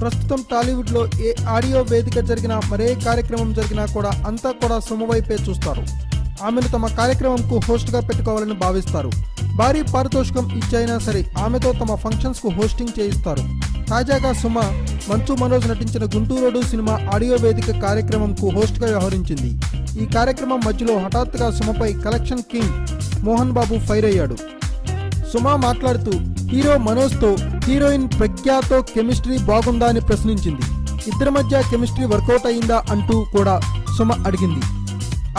ప్రస్తుతం టాలీవుడ్లో ఏ ఆడియో వేదిక జరిగినా మరే కార్యక్రమం జరిగినా కూడా అంతా కూడా సుమ వైపే చూస్తారు. ఆమెను తమ కార్యక్రమంకు హోస్ట్గా పెట్టుకోవాలని భావిస్తారు. భారీ పారితోషికం ఇచ్చైనా సరే ఆమెతో తమ ఫంక్షన్స్కు హోస్టింగ్ చేయిస్తారు. తాజాగా సుమ మంచు మనోజ్ నటించిన గుంటూరోడు సినిమా ఆడియో వేదిక కార్యక్రమంకు హోస్ట్గా వ్యవహరించింది. ఈ కార్యక్రమం మధ్యలో హఠాత్తుగా సుమపై collection king Mohan Babu fire అయ్యాడు. సుమ మాట్లాడుతూ హీరో మనోజ్తో హీరోయిన్ ప్రజ్ఞతో కెమిస్ట్రీ బాగుందా అని ప్రశ్నించింది. ఇద్దరి మధ్య కెమిస్ట్రీ వర్కౌట్ అయిందా అంటూ కూడా సుమ అడిగింది.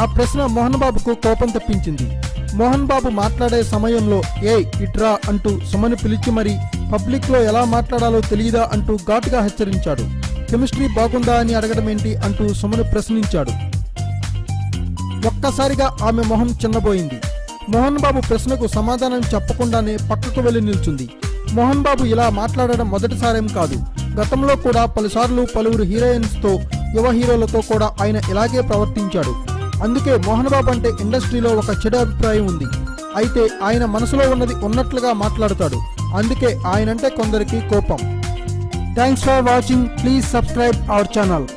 ఆ ప్రశ్న మోహన్ బాబుకు కోపం తెప్పించింది. మోహన్ బాబు మాట్లాడే సమయంలో ఇట్రా అంటూ సుమను పిలిచి మరీ పబ్లిక్లో ఎలా మాట్లాడాలో తెలియదా అంటూ ఘాటుగా హెచ్చరించాడు. కెమిస్ట్రీ బాగుందా అని అడగడమేంటి అంటూ సుమను ప్రశ్నించాడు. ఒక్కసారిగా ఆమె మొహం చిన్నబోయింది. మోహన్ బాబు ప్రశ్నకు సమాధానం చెప్పకుండానే పక్కకు వెళ్లి నిల్చుంది. మోహన్ బాబు ఇలా మాట్లాడడం మొదటిసారేం కాదు. గతంలో కూడా పలుసార్లు పలువురు హీరోయిన్స్తో యువ హీరోలతో కూడా ఆయన ఇలాగే ప్రవర్తించాడు. అందుకే మోహన్ బాబు అంటే ఇండస్ట్రీలో ఒక చెడు అభిప్రాయం ఉంది. అయితే ఆయన మనసులో ఉన్నది ఉన్నట్లుగా మాట్లాడతాడు. అందుకే ఆయనంటే కొందరికి కోపం. Thanks for watching. Please subscribe our channel.